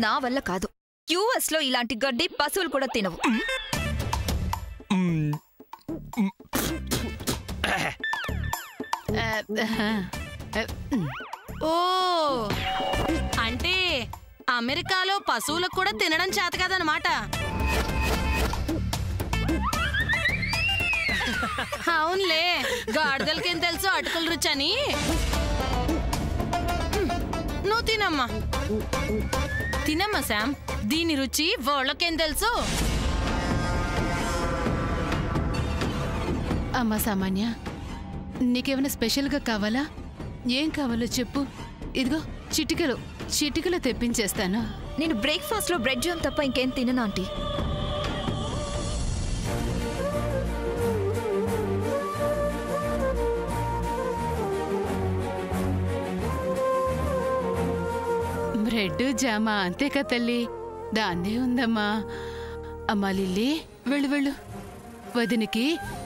నా వల్ల కాదు. యుఎస్ లో ఇలాంటి గడ్డి పశువులు కూడా తినవు. ఓ అంటే అమెరికాలో పశువులకు కూడా తినడం చేత కదనమాట. అవునులే, గాడిదలకేం తెలుసు అటుకుల రుచి అని. నువ్వు తినమ్మా తినమ్మా శామ్, దీని రుచి వాళ్ళకేం తెలుసు. అమ్మా సామాన్య, నీకేమైనా స్పెషల్గా కావాలా? ఏం కావాలో చెప్పు. ఇదిగో చిటికలో తెప్పించేస్తాను. నేను బ్రేక్ఫాస్ట్ లో బ్రెడ్ జామ్ తప్ప ఇంకేం తినను ఆంటీ. బ్రెడ్ జామా అంతేకా తల్లి, దాన్నే ఉందమ్మా. అమ్మా లిల్లీ, వెళ్ళు. వదినికి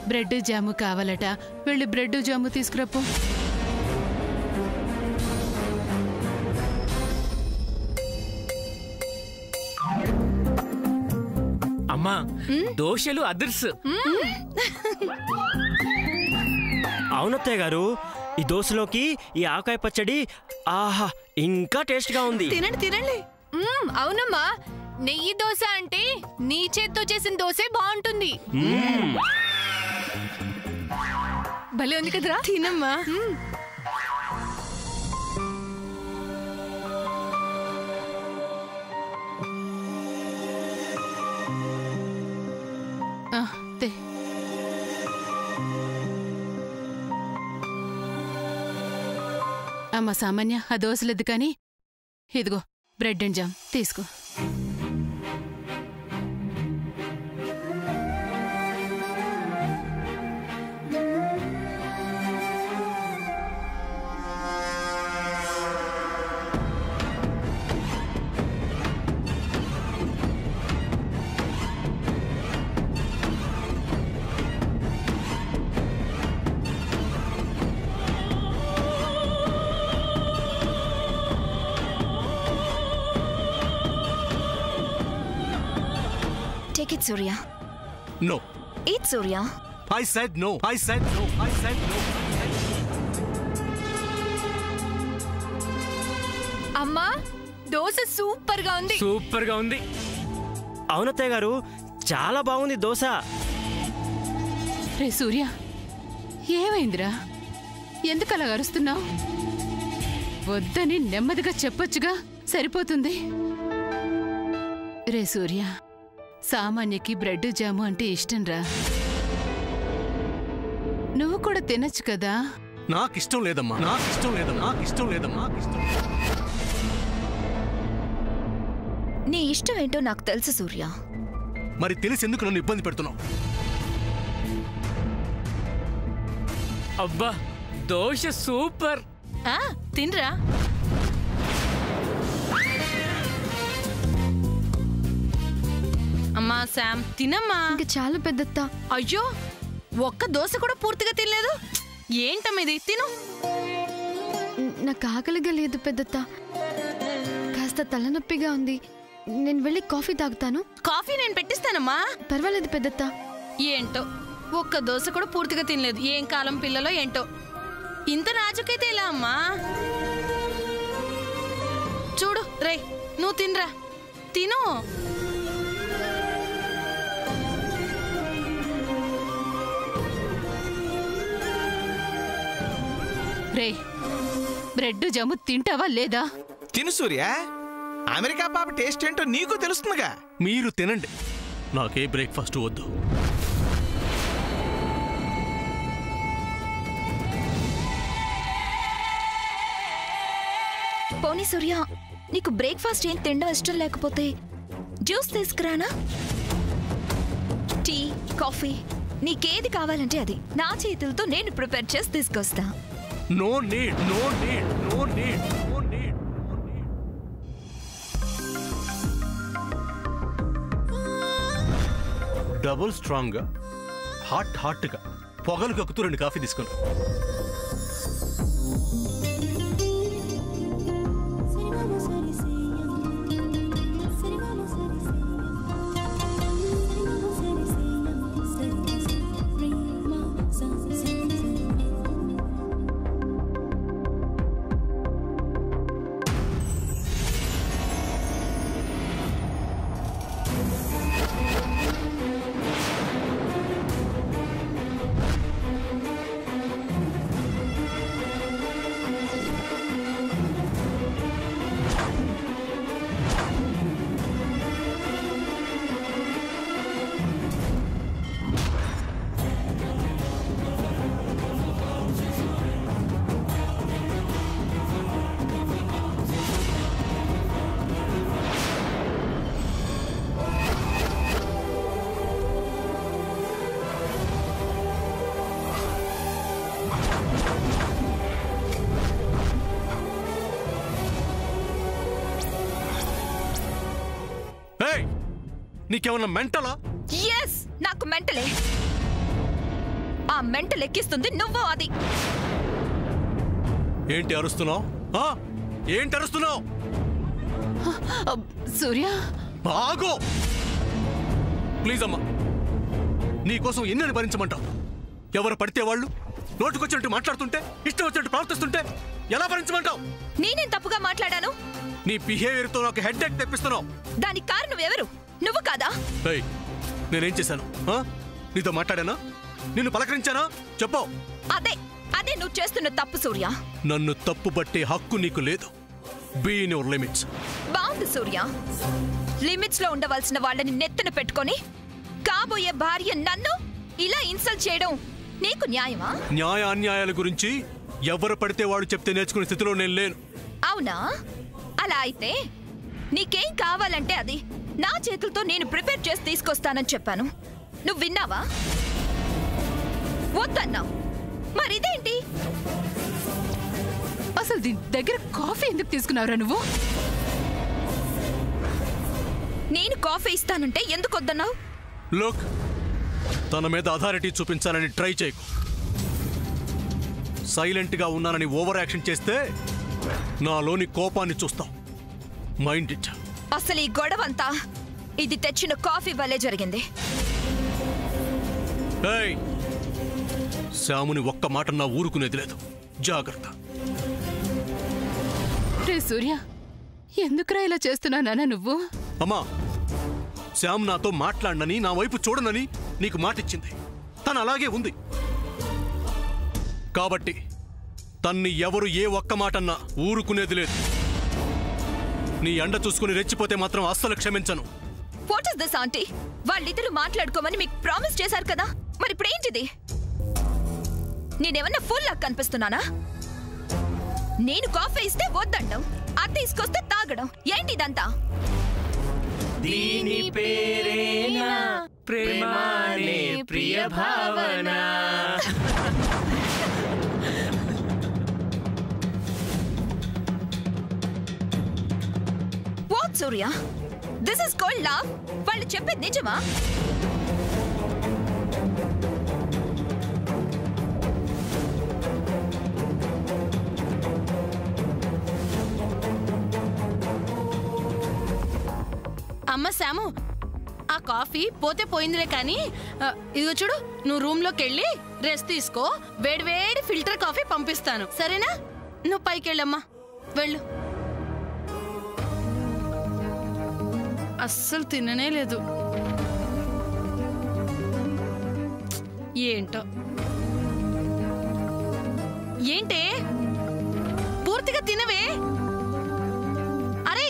బ్రెడ్ జాము కావాలట, వెళ్ళి బ్రెడ్ జాము తీసుకురాపో. అమ్మా దోశలు అదర్స్. అవునత్తయ్య గారు, ఈ దోశలోకి ఈ ఆకాయ పచ్చడి ఆహా ఇంకా టేస్ట్ గా ఉంది. తినండి. అవునమ్మా, నెయ్యి దోశ అంటే నీ చేత్తో చేసిన దోశే బాగుంటుంది. భలే ఉంది కదరా. తినమ్మా. అమ్మా సామాన్య, ఆ దోశలేదు కానీ ఇదిగో బ్రెడ్ అండ్ జామ్ తీసుకో. Take it, Surya. No. Eat, Surya. I said no. I said no. I said no. అమ్మా, దోశ సూపర్ గా ఉంది. అవునత్తయ్య గారు, చాలా బాగుంది దోశ. రే సూర్య, ఏమైందిరా? ఎందుకు అలా అరుస్తున్నావు? వద్దని నెమ్మదిగా చెప్పొచ్చుగా, సరిపోతుంది. రే సూర్య, సామాన్యకి బ్రెడ్ జాము అంటే ఇష్టం రా. నువ్వు కూడా తినచ్చు కదా. నాకిష్టం లేదమ్మా. నీ ఇష్టం ఏంటో నాకు తెలుసు సూర్య. మరి తెలిసి ఎందుకు నన్ను ఇబ్బంది పెడుతున్నావు? అబ్బా దోశ సూపర్. తినరా. అమ్మా శామ్, తినమ్మా. ఇంకా చాలా పెద్దత్తా. అయ్యో, ఒక్క దోశ కూడా పూర్తిగా తినలేదు. ఏంటమ్మా ఇది? తిను. నాకు ఆకలిగా లేదు పెద్దత్తా, కాస్త తలనొప్పిగా ఉంది. నేను వెళ్ళి కాఫీ తాగుతాను. కాఫీ నేను పెట్టిస్తానమ్మా. పర్వాలేదు పెద్దత్తా. ఏంటో ఒక్క దోశ కూడా పూర్తిగా తినలేదు. ఏం కాలం పిల్లలో ఏంటో. ఇంత నాజుకైతే ఎలా అమ్మా? చూడు రే, నువ్వు తినరా. తిను. రే, బ్రెడ్ జాము తింటావా లేదా? తిను సూర్య, అమెరికా పాప టేస్ట్ ఏంటో నీకు తెలుస్తుందిగా. మీరు తినండి, నాకే బ్రేక్ఫాస్ట్ వద్దు. పోనీ సూర్య, నీకు బ్రేక్ఫాస్ట్ ఏం తినడం ఇష్టం లేకపోతే జ్యూస్ తీసుకురానా? టీ, కాఫీ, నీకేది కావాలంటే అది నా చేతులతో నేను ప్రిపేర్ చేసి తీసుకొస్తా. No need. డబుల్ స్ట్రాంగ్ గా, హాట్ గా పొగలు కక్కుతూ 2 కాఫీ తీసుకుని. నీకేమన్నా మెంటలా? ఎస్, నాకు మెంటలే. ఆ మెంటల్ ఎక్కిస్తుంది నువ్వు. అది ఏంటి అరుస్తున్నావు? ఏంటి అరుస్తున్నావు? సూర్య ఆగో ప్లీజ్ అమ్మా. నీకోసం ఎన్నని భరించమంటావు? ఎవరు పడితే వాళ్ళు నోటుకొచ్చినట్టు మాట్లాడుతుంటే, ఇష్టం వచ్చినట్టు ప్రవర్తిస్తుంటే ఎలా భరించమంటావు? నేనేం తప్పుగా మాట్లాడాను? నీ బిహేవియర్తో నాకు హెడ్ ఏక్ తెప్పిస్తున్నావు. దానికి కారణం ఎవరు? నువ్వు కాదా? నేనేం చేశాను? నీతో మాట్లాడానా? నిన్ను పలకరించానా? చెప్పు. అదే అదే నువ్వు చేస్తున్న తప్పు సూర్య. నన్ను తప్పు పట్టే హక్కు నీకు లేదు. Be in your limits. బాగుంది సూర్య. లిమిట్స్ లో ఉండవలసిన వాళ్ళని నెత్తిన పెట్టుకొని కాబోయే భార్య నన్ను ఇలా ఇన్సల్ట్ చేయడం నీకు న్యాయమా? న్యాయ అన్యాయాల గురించి ఎవరు పడితే వాడు చెప్తే నేర్చుకునే స్థితిలో నేను లేను. అవునా? అలా అయితే నీకేం కావాలంటే అది నా చేతులతో నేను ప్రిపేర్ చేసి తీసుకొస్తానని చెప్పాను. నువ్వు విన్నావా? వద్దన్నావు. మరిదేంటి? అసలు దీని దగ్గర కాఫీ ఎందుకు తీసుకున్నావురా నువ్వు? నేను కాఫీ ఇస్తానంటే ఎందుకు వద్దన్నావు? లోక్, తన మీద అథారిటీ చూపించాలని ట్రై చేయకు. సైలెంట్ గా ఉన్నానని ఓవర్ యాక్షన్ చేస్తే నాలోని కోపాన్ని చూస్తావు. Mind it. అసలు ఈ గొడవంతా ఇది తెచ్చిన కాఫీ వల్లే జరిగింది. శ్యాముని ఒక్క మాట నా ఊరుకునేది లేదు. జాగ్రత్త. రే సూర్య, ఎందుకురా ఇలా చేస్తున్నానా నువ్వు? అమ్మా, శ్యామ్ నాతో మాట్లాడనని, నా వైపు చూడనని నీకు మాటిచ్చింది. తను అలాగే ఉంది. కాబట్టి తన్ని ఎవరు ఏ ఒక్క మాటన్నా ఊరుకునేది లేదు. నీ అండ చూసుకుని రెచ్చిపోతే మాత్రం అస్సలు క్షమించను. What is this aunty? వాళ్ళిద్దరూ మాట్లాడుకోమని మీకు ప్రామిస్ చేశారు కదా, మరి ఇప్పుడు ఏంటిది? నేనేమన్నా ఫుల్ లాగా కనిపిస్తున్నానా? నేను కాఫీ ఇస్తే వద్దండం, అది తీసుకొస్తే తాగడం, ఏంటి ఇదంతా? దీని పేరేనా ప్రేమానే ప్రియ భావన. What Surya, this is called love? వాళ్ళు చెప్పేది నిజమా? అమ్మ శాము, ఆ కాఫీ పోతే పోయిందిలే కానీ ఇదిగో చూడు, నువ్వు రూమ్ లోకి వెళ్ళి రెస్ట్ తీసుకో. వేడి ఫిల్టర్ కాఫీ పంపిస్తాను, సరేనా? నువ్వు పైకి వెళ్ళమ్మా, వెళ్ళు. అస్సలు తిననే లేదు. ఏంటో ఏంటే, పూర్తిగా తినవే. అరే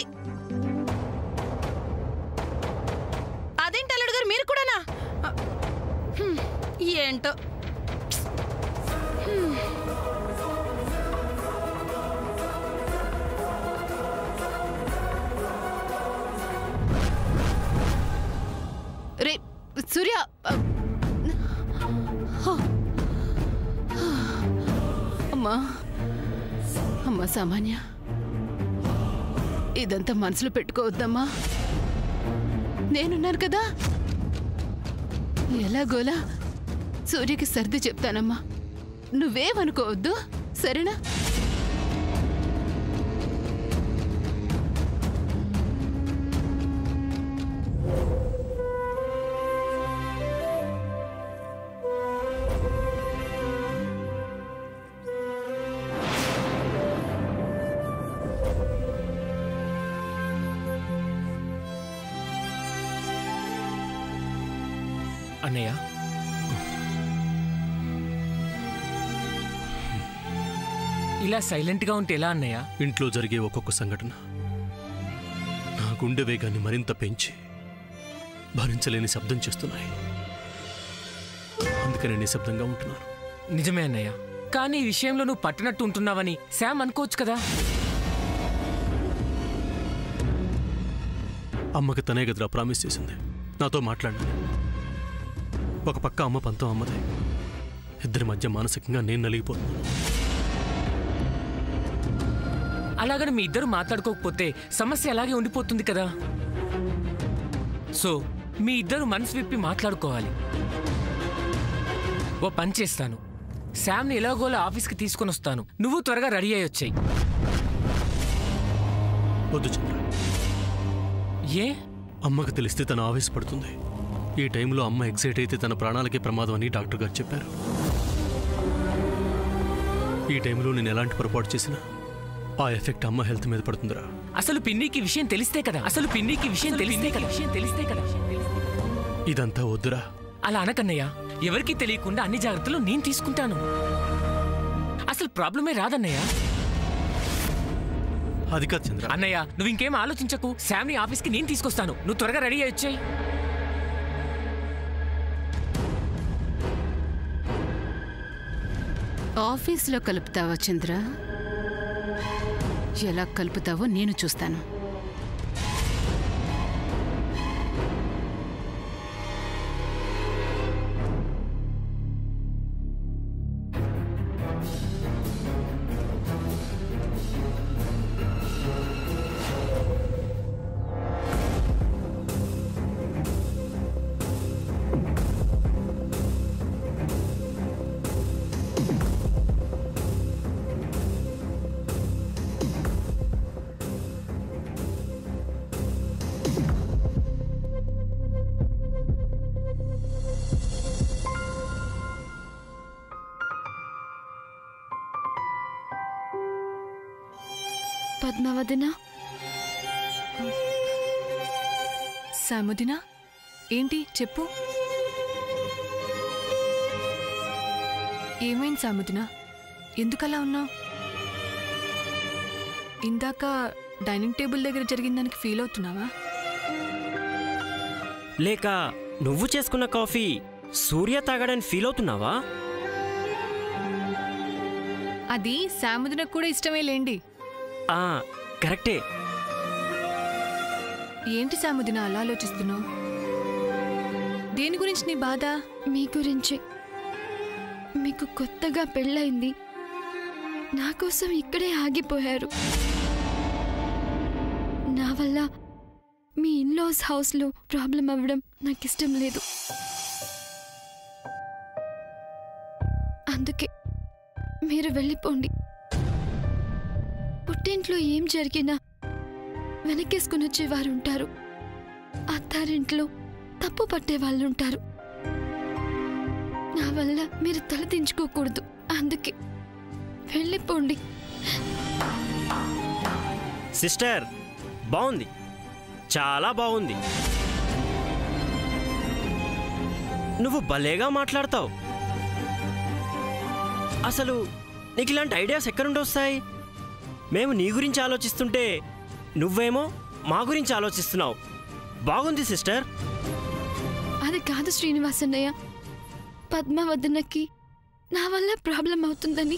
అదేంటి అల్లుడు గారు, మీరు కూడానా? ఏంటో. రే సూర్య, అమ్మా అమ్మా సామాన్య, ఇదంతా మనసులో పెట్టుకోవద్దమ్మా. నేనున్నాను కదా, ఎలాగోలా సూర్యకి సర్ది చెప్తానమ్మా. నువ్వేమనుకోవద్దు, సరేనా? అన్నయ్య, ఇలా సైలెంట్ గా ఉంటే ఎలా అన్నయ్య? ఇంట్లో జరిగే ఒక్కొక్క సంఘటన నా గుండె వేగాన్ని మరింత పెంచి భరించలేని శబ్దం చేస్తున్నాయి. అందుకనే నిశ్శబ్దంగా ఉంటున్నాను. నిజమే అన్నయ్య, కానీ ఈ విషయంలో నువ్వు పట్టినట్టు ఉంటున్నావని శామ్ అనుకోవచ్చు కదా. అమ్మకి తనే గదిరా ప్రామిస్ చేసింది నాతో మాట్లాడండి. ఒక పక్క అమ్మ పంతం అమ్మదే. ఇద్దరి మధ్య మానసికంగా నేను నలిగిపోతున్నాను. అలాగని మీ ఇద్దరు మాట్లాడుకోకపోతే సమస్య అలాగే ఉండిపోతుంది కదా. సో మీ ఇద్దరు మనసు విప్పి మాట్లాడుకోవాలి. ఓ పని చేస్తాను, శామ్ని ఎలాగోలా ఆఫీస్కి తీసుకొని వస్తాను. నువ్వు త్వరగా రెడీ అయ్యి వచ్చాయి. వద్దు చంద్ర. ఏ? అమ్మకు తెలిస్తే తను ఆవేశపడుతుంది. ఈ టైంలో అమ్మ ఎక్సైట్ అయితే తన ప్రాణాలకే ప్రమాదం అని డాక్టర్ గారు చెప్పారు. ఈ టైంలో నేను ఎలాంటి పొరపాటు చేసినా ఆ ఎఫెక్ట్ అమ్మ హెల్త్ మీద పడుతుందిరా. అసలు పిన్నికి విషయం తెలిస్తే కదా. ఇదంతా వద్దురా. అలా అనకన్నయ్య. ఎవరికీ తెలియకుండా అన్ని జాగ్రత్తలు నేను తీసుకుంటాను. అసలు ప్రాబ్లమే రాదన్నయ్య. అది కాదు చంద్ర. అన్నయ్య, నువ్వు ఇంకేం ఆలోచించకు. శామ్ని ఆఫీస్కి నేను తీసుకొస్తాను. నువ్వు త్వరగా రెడీ అయ్యి వచ్చాయి. ఆఫీస్లో కలుపుతావా చంద్ర? ఎలా కలుపుతావో నేను చూస్తాను. పద్మావదినా, సాముదినా, ఏంటి చెప్పు. ఏమైంది సాముదినా? ఎందుకలా ఉన్నావు? ఇందాక డైనింగ్ టేబుల్ దగ్గర జరిగిన దానికి ఫీల్ అవుతున్నావా? లేక నువ్వు చేసుకున్న కాఫీ సూర్య తాగడానికి ఫీల్ అవుతున్నావా? అది సాముదినకు కూడా ఇష్టమే లేండి. కరెక్టే. ఏంటి సాముదినా అలా ఆలోచిస్తున్నావు? దేని గురించి నీ బాధ? మీ గురించి. మీకు కొత్తగా పెళ్ళయింది, నా కోసం ఇక్కడే ఆగిపోయారు. నా వల్ల మీ ఇన్లాస్ హౌస్లో ప్రాబ్లం అవ్వడం నాకు ఇష్టం లేదు. అందుకే మీరు వెళ్ళిపోండి. పుట్టింట్లో ఏం జరిగినా వెనకేసుకుని వచ్చేవారు ఉంటారు, అత్తారింట్లో తప్పు పట్టే వాళ్ళు ఉంటారు. నా వల్ల మీరు తలదించుకోకూడదు. అందుకే వెళ్ళిపోండి. సిస్టర్, బాగుంది, చాలా బాగుంది. నువ్వు భలేగా మాట్లాడతావు. అసలు నీకు ఇలాంటి ఐడియాస్ ఎక్కడి నుండి వస్తాయి? మేము నీ గురించి ఆలోచిస్తుంటే నువ్వేమో మా గురించి ఆలోచిస్తున్నావు. బాగుంది సిస్టర్. అది కాదు శ్రీనివాసన్నయ్య, పద్మావదనకి నా వల్ల ప్రాబ్లం అవుతుందని.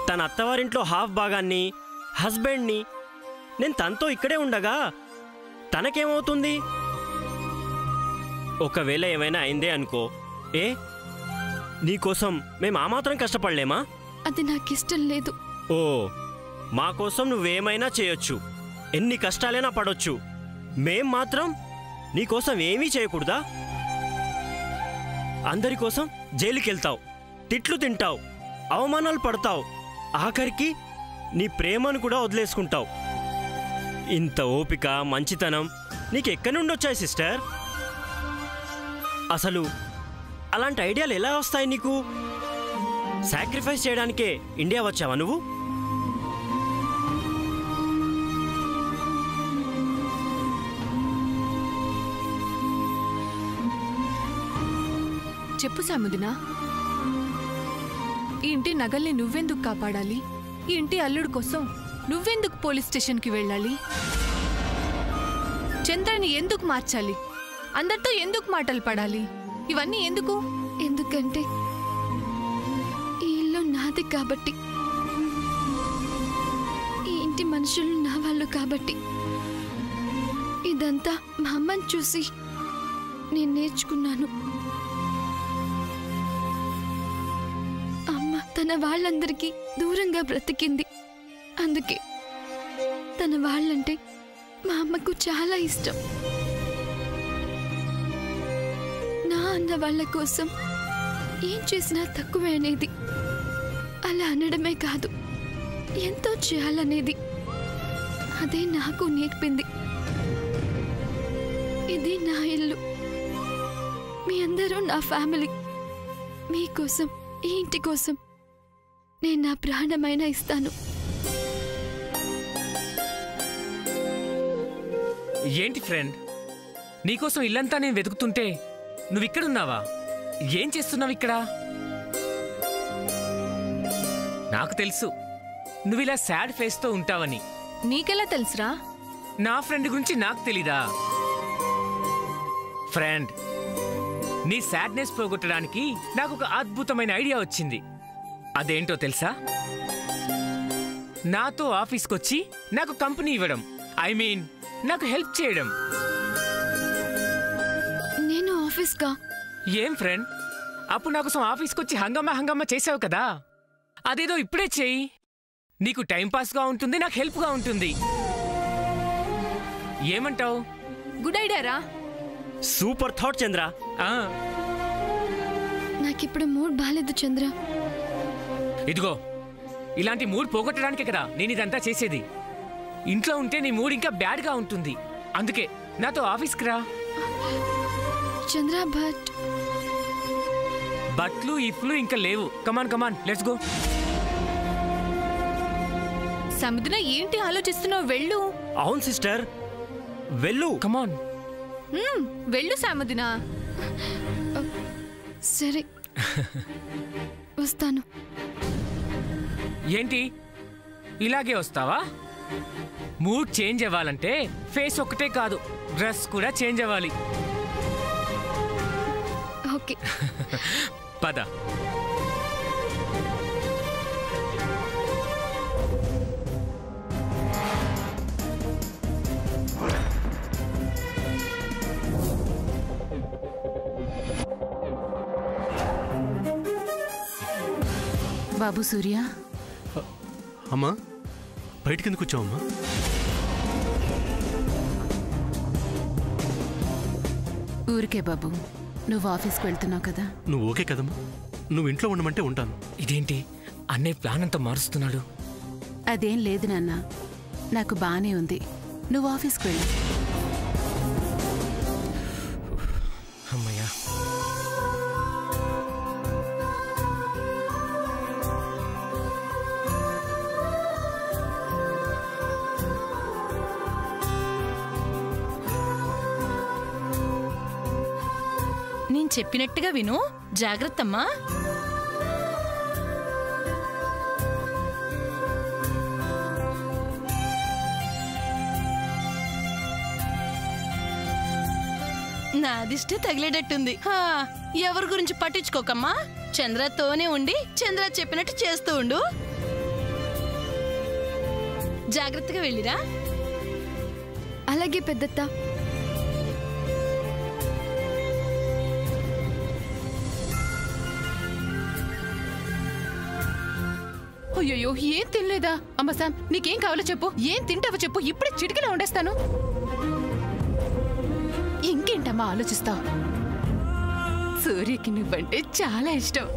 తన అత్తవారింట్లో హాఫ్ భాగాన్ని, హస్బెండ్ని నేను తనతో ఇక్కడే ఉండగా తనకేమవుతుంది? ఒకవేళ ఏమైనా అయిందే అనుకో, నీకోసం మేము ఆ మాత్రం కష్టపడలేమా? అది నాకిష్టం లేదు. ఓ, మా కోసం నువ్వేమైనా చేయొచ్చు, ఎన్ని కష్టాలైనా పడొచ్చు. మేం మాత్రం నీకోసం ఏమీ చేయకూడదా? అందరి కోసం జైలుకెళ్తావు, తిట్లు తింటావు, అవమానాలు పడతావు, ఆఖరికి నీ ప్రేమను కూడా వదిలేసుకుంటావు. ఇంత ఓపిక, మంచితనం నీకెక్కడి నుండి వచ్చాయి సిస్టర్? అసలు అలాంటి ఐడియాలు ఎలా వస్తాయి నీకు? సాక్రిఫైస్ చేయడానికే ఇండియా వచ్చావా నువ్వు? చెప్పు సాముదినా, ఈ ఇంటి నగల్ని నువ్వెందుకు కాపాడాలి? ఈ ఇంటి అల్లుడు కోసం నువ్వెందుకు పోలీస్ స్టేషన్కి వెళ్ళాలి? చంద్రని ఎందుకు మార్చాలి? అందరితో ఎందుకు మాటలు పడాలి? ఇవన్నీ ఎందుకు? ఎందుకంటే ఈ ఇల్లు నాది కాబట్టి, ఈ ఇంటి మనుషులు నా వాళ్ళు కాబట్టి. ఇదంతా మా అమ్మని చూసి నేను నేర్చుకున్నాను. అమ్మ తన వాళ్ళందరికీ దూరంగా బ్రతికింది. అందుకే తన వాళ్ళంటే మా అమ్మకు చాలా ఇష్టం. అన్న వాళ్ళ కోసం ఏం చేసినా తక్కువే అనేది. అలా అనడమే కాదు, ఎంతో చేయాలనేది. అదే నాకు నేర్పింది. ఇది నా ఇల్లు, మీ అందరూ నా ఫ్యామిలీ. మీకోసం, ఈ ఇంటి కోసం నేను నా ప్రాణమైన ఇస్తాను. ఏంటి ఫ్రెండ్, నీకోసం ఇల్లంతా నేను వెతుకుతుంటే నువ్విక్కడున్నావా? ఏం చేస్తున్నావు ఇక్కడ? నాకు తెలుసు నువ్విలా సాడ్ ఫేస్తో ఉంటావని. నీకెలా తెలుసురా? నా ఫ్రెండ్ గురించి నాకు తెలీదా? ఫ్రెండ్, నీ సాడ్నెస్ పోగొట్టడానికి నాకు ఒక అద్భుతమైన ఐడియా వచ్చింది. అదేంటో తెలుసా? నాతో ఆఫీస్కొచ్చి నాకు కంపెనీ ఇవ్వడం, ఐ మీన్ నాకు హెల్ప్ చేయడం. నేను ఆఫీస్కా? ఏం ఫ్రెండ్, అప్పుడు నా కోసం ఆఫీస్కొచ్చి హంగమ్మా చేసావు కదా, అదేదో ఇప్పుడే చెయ్యి. నీకు టైంపాస్గా ఉంటుంది, నాకు హెల్ప్గా ఉంటుంది. ఏమంటావు? గుడ్ ఐడియా రా. సూపర్ థాట్ చంద్ర. నాకిప్పుడు మూడ్ బాలేదు చంద్ర. ఇదిగో, ఇలాంటి మూడ్ పోగొట్టడానికే కదా నేను ఇదంతా చేసేది. ఇంట్లో ఉంటే నీ మూడ్ ఇంకా బ్యాడ్గా ఉంటుంది. అందుకే నాతో ఆఫీస్కి రా. చంద్ర, బట్లు ఇఫ్లు ఇంకా లేవు. Come on let's go. సముద్ర, ఏంటి ఆలోచిస్తున్నావు? వెళ్ళు. అవును సిస్టర్, వెళ్ళు. కమాన్. వెళ్ళు సముద్ర. సరే, వస్తాను. ఏంటి ఇలాగే వస్తావా? మూడ్ చేంజ్ అవ్వాలంటే ఫేస్ ఒక్కటే కాదు, డ్రెస్ కూడా చేంజ్ అవ్వాలి. ఓకే. పద. బాబు సూర్య, అమ్మా బయటికి ఎందుకు వచ్చావమ్మా? ఊరికే బాబు, నువ్వు ఆఫీస్కి వెళ్తున్నావు కదా. నువ్వు ఓకే కదమ్మా? నువ్వు ఇంట్లో ఉండమంటే ఉంటాను. ఇదేంటి అన్నయ్య ప్లాన్ అంతా మారుస్తున్నాడు? అదేం లేదు నాన్న, నాకు బానే ఉంది. నువ్వు ఆఫీస్కి వెళ్ళు. అమ్మయ్యా. నేను చెప్పినట్టుగా విను. జాగ్రత్తమ్మా. నా దిష్టి తగిలేటట్టుంది. ఎవరి గురించి పట్టించుకోకమ్మా. చంద్రతోనే ఉండి చంద్ర చెప్పినట్టు చేస్తూ ఉండు. జాగ్రత్తగా వెళ్ళిరా. అలాగే పెద్దత్త. అయ్యో, ఏం తినలేదా? అమ్మ శామ్, నీకేం కావాలో చెప్పు. ఏం తింటావో చెప్పు, ఇప్పుడే చిటికలో వండేస్తాను. ఇంకేంటమ్మా ఆలోచిస్తావు? సూర్యకి నువ్వంటే చాలా ఇష్టం.